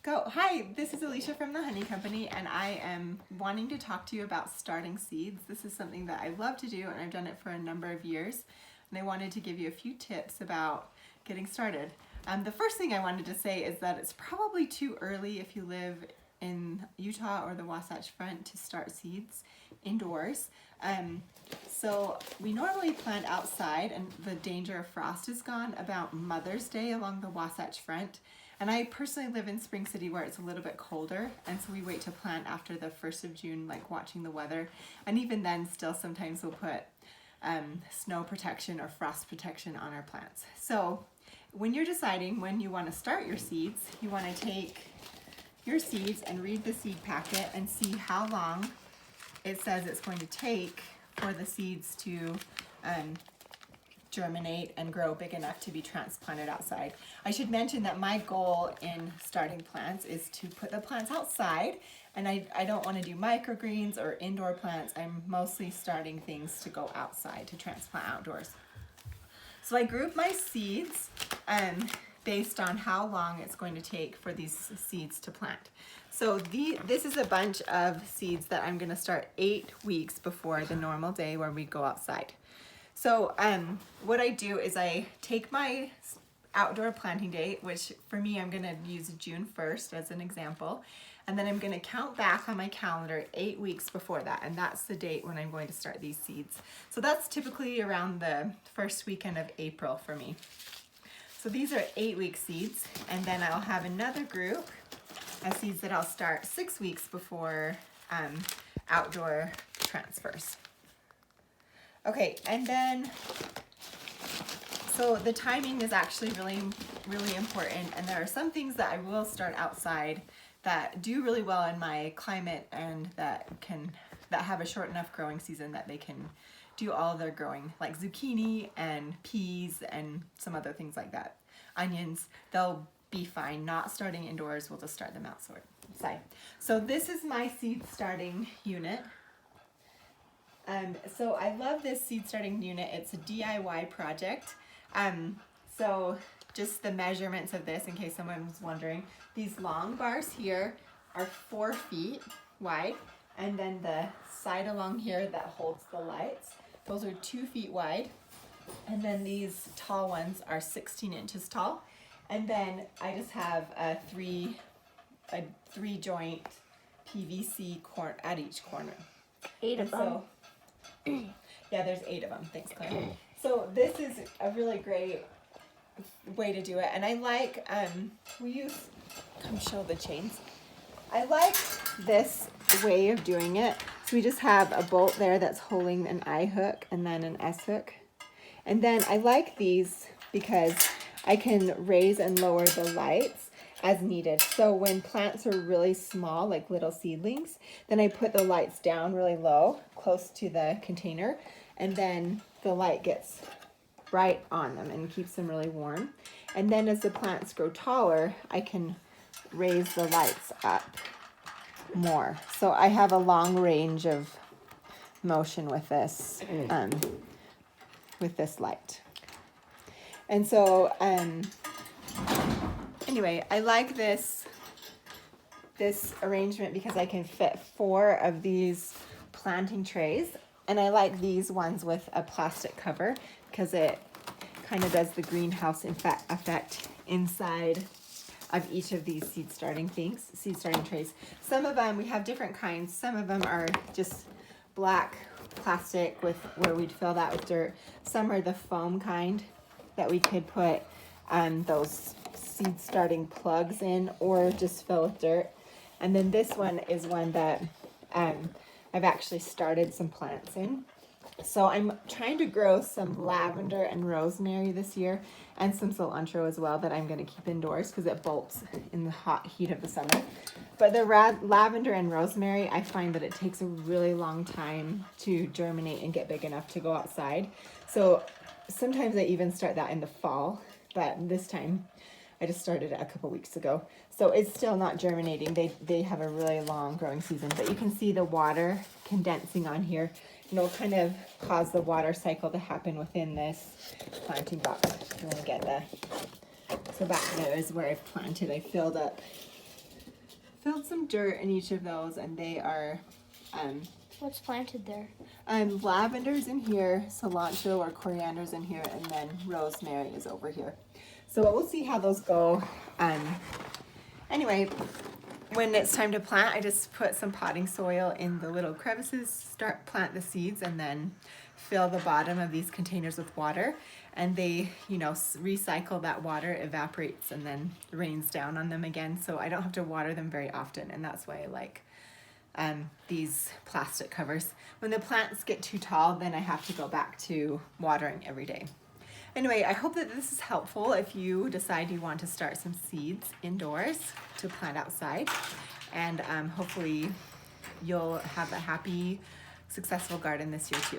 Go. Hi, this is Alicia from the Honey Company, and I am wanting to talk to you about starting seeds. This is something that I love to do, and I've done it for a number of years, and I wanted to give you a few tips about getting started. The first thing I wanted to say is that it's probably too early if you live in Utah or the Wasatch Front to start seeds indoors. So we normally plant outside, and the danger of frost is gone about Mother's Day along the Wasatch Front. And I personally live in Spring City where it's a little bit colder, and so we wait to plant after the 1st of June, like watching the weather. And even then, still sometimes we'll put snow protection or frost protection on our plants. So when you're deciding when you want to start your seeds, you want to take your seeds and read the seed packet and see how long it says it's going to take for the seeds to germinate and grow big enough to be transplanted outside. I should mention that my goal in starting plants is to put the plants outside, and I don't want to do microgreens or indoor plants. I'm mostly starting things to go outside to transplant outdoors. So I group my seeds based on how long it's going to take for these seeds to plant. So this is a bunch of seeds that I'm going to start 8 weeks before the normal day where we go outside. So what I do is I take my outdoor planting date, which for me I'm going to use June 1st as an example, and then I'm going to count back on my calendar 8 weeks before that, and that's the date when I'm going to start these seeds. So that's typically around the first weekend of April for me. So these are 8-week seeds, and then I'll have another group of seeds that I'll start 6 weeks before outdoor transfers. Okay, and then, so the timing is actually really, really important, and there are some things that I will start outside that do really well in my climate and that have a short enough growing season that they can do all their growing, like zucchini and peas and some other things like that. Onions, they'll be fine. Not starting indoors, we'll just start them outside. So this is my seed starting unit. So I love this seed starting unit. It's a DIY project. So just the measurements of this, in case someone was wondering, these long bars here are 4 feet wide, and then the side along here that holds the lights, those are 2 feet wide, and then these tall ones are 16 inches tall, and then I just have a three joint PVC at each corner. 8 of them. Yeah, there's 8 of them. Thanks, Claire. So this is a really great way to do it, and I like come show the chains. I like this way of doing it. So we just have a bolt there that's holding an I hook and then an S hook, and then I like these because I can raise and lower the lights as needed. So when plants are really small, like little seedlings, then I put the lights down really low, close to the container, and then the light gets bright on them and keeps them really warm. And then as the plants grow taller, I can raise the lights up more. So I have a long range of motion with this light. And so anyway, I like this arrangement because I can fit 4 of these planting trays, and I like these ones with a plastic cover because it kind of does the greenhouse effect inside of each of these seed starting trays. Some of them, we have different kinds. Some of them are just black plastic where we'd fill that with dirt. Some are the foam kind that we could put those seed starting plugs in or just fill with dirt. And then this one is one that I've actually started some plants in. So I'm trying to grow some lavender and rosemary this year, and some cilantro as well that I'm going to keep indoors because it bolts in the hot heat of the summer. But the lavender and rosemary, I find that it takes a really long time to germinate and get big enough to go outside. So sometimes I even start that in the fall, but this time I just started it a couple weeks ago. So it's still not germinating. They have a really long growing season, but you can see the water condensing on here. And it'll kind of cause the water cycle to happen within this planting box. You want to get so back there is where I've planted. I filled up filled some dirt in each of those, and they are What's planted there? lavender's in here, cilantro or coriander's in here, and then rosemary is over here. So we'll see how those go. Anyway, when it's time to plant, I just put some potting soil in the little crevices, plant the seeds, and then fill the bottom of these containers with water. And they, you know, recycle that water, evaporates, and then rains down on them again. So I don't have to water them very often, and that's why I like these plastic covers. When the plants get too tall, then I have to go back to watering every day. Anyway, I hope that this is helpful if you decide you want to start some seeds indoors to plant outside. And hopefully you'll have a happy, successful garden this year too.